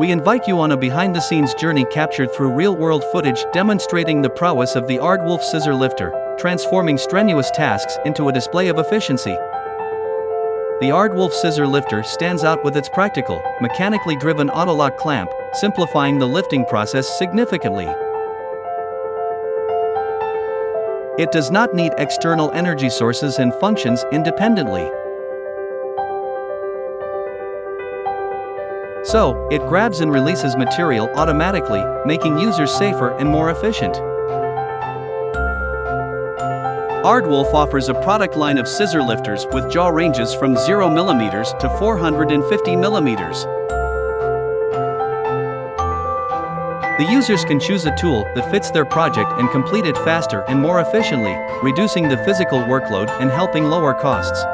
We invite you on a behind-the-scenes journey captured through real-world footage demonstrating the prowess of the Aardwolf Scissor Lifter, transforming strenuous tasks into a display of efficiency. The Aardwolf Scissor Lifter stands out with its practical, mechanically driven autolock clamp, simplifying the lifting process significantly. It does not need external energy sources and functions independently. So, it grabs and releases material automatically, making users safer and more efficient. Aardwolf offers a product line of scissor lifters with jaw ranges from 0 mm to 450 mm. The users can choose a tool that fits their project and complete it faster and more efficiently, reducing the physical workload and helping lower costs.